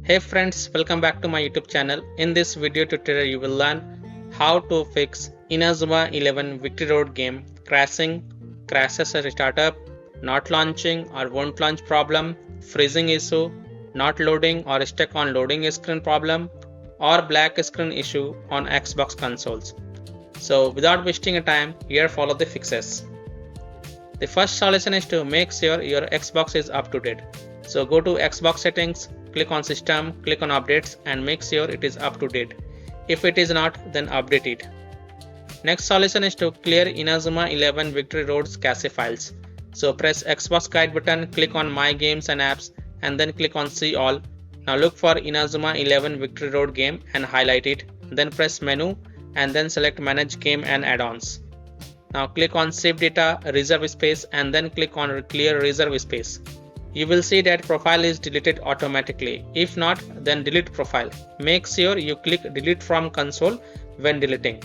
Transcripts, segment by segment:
Hey friends, welcome back to my YouTube channel. In this video tutorial you will learn how to fix INAZUMA 11 Victory Road game crashing, crashes at startup, not launching or won't launch problem, freezing issue, not loading or stuck on loading screen problem, or black screen issue on Xbox consoles. So without wasting time, here follow the fixes. The first solution is to make sure your Xbox is up to date. So go to Xbox settings, click on system, click on updates and make sure it is up to date. If it is not, then update it. Next solution is to clear INAZUMA 11 Victory Road's cache files. So press Xbox guide button, click on my games and apps and then click on see all. Now look for INAZUMA 11 Victory Road game and highlight it. Then press menu and then select manage game and add-ons. Now click on save data, reserve space and then click on clear reserve space. You will see that profile is deleted automatically. If not, then delete profile. Make sure you click delete from console when deleting.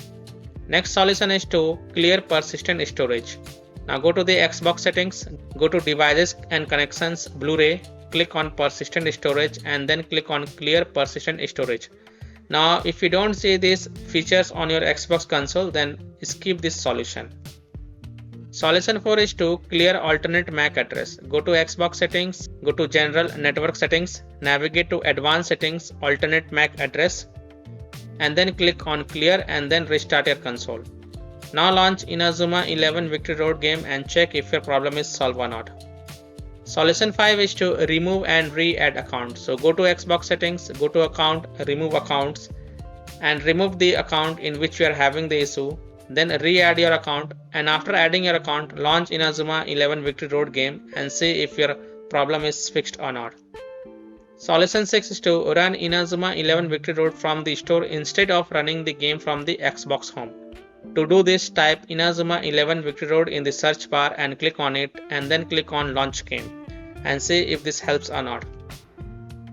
Next solution is to clear persistent storage. Now go to the Xbox settings, go to devices and connections, Blu-ray, click on persistent storage and then click on clear persistent storage. Now if you don't see these features on your Xbox console, then skip this solution. Solution 4 is to clear alternate MAC address. Go to Xbox settings, go to general network settings, navigate to advanced settings, alternate MAC address and then click on clear and then restart your console. Now launch INAZUMA 11 Victory Road game and check if your problem is solved or not. Solution 5 is to remove and re-add account. So go to Xbox settings, go to account, remove accounts and remove the account in which you are having the issue. Then re-add your account and after adding your account, launch INAZUMA 11 Victory Road game and see if your problem is fixed or not. Solution 6 is to run INAZUMA 11 Victory Road from the store instead of running the game from the Xbox home. To do this, type INAZUMA 11 Victory Road in the search bar and click on it and then click on launch game and see if this helps or not.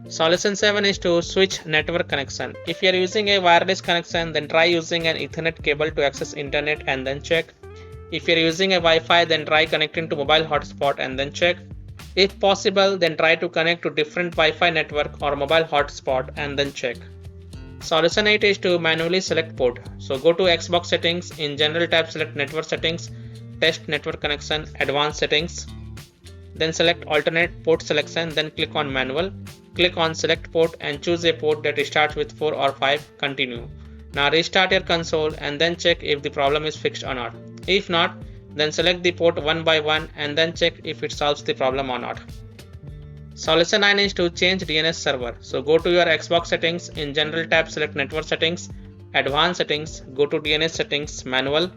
Solution 7 is to switch network connection. If you are using a wireless connection, then try using an Ethernet cable to access internet and then check. If you are using a Wi-Fi, then try connecting to mobile hotspot and then check. If possible, then try to connect to different Wi-Fi network or mobile hotspot and then check. Solution 8 is to manually select port. So go to Xbox settings, in general tab select network settings, test network connection, advanced settings. Then select alternate port selection, then click on manual. Click on select port and choose a port that starts with 4 or 5, continue. Now restart your console and then check if the problem is fixed or not. If not, then select the port one by one and then check if it solves the problem or not. Solution 9 is to change DNS server. So go to your Xbox settings, in general tab select network settings, advanced settings, go to DNS settings, manual.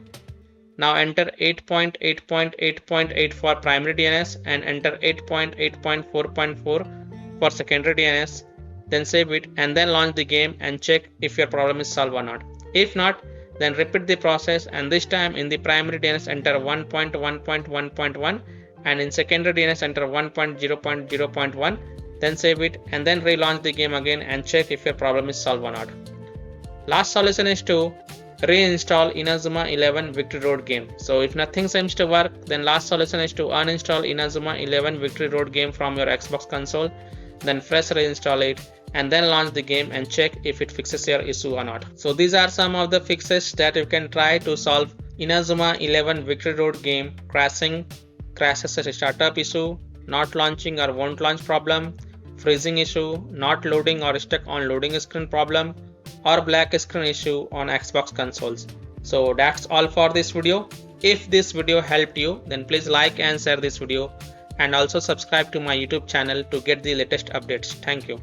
Now enter 8.8.8.8 for primary DNS and enter 8.8.4.4 for secondary DNS, then save it and then launch the game and check if your problem is solved or not. If not, then repeat the process and this time in the primary DNS enter 1.1.1.1 and in secondary DNS enter 1.0.0.1, then save it and then relaunch the game again and check if your problem is solved or not. Last solution is to reinstall INAZUMA 11 Victory Road game. So if nothing seems to work, then last solution is to uninstall INAZUMA 11 Victory Road game from your Xbox console, then fresh reinstall it and then launch the game and check if it fixes your issue or not. So these are some of the fixes that you can try to solve INAZUMA 11 Victory Road game crashing, crashes at startup issue, not launching or won't launch problem, freezing issue, not loading or stuck on loading screen problem, or black screen issue on Xbox consoles. So that's all for this video. If this video helped you, then please like and share this video and also subscribe to my YouTube channel to get the latest updates. Thank you.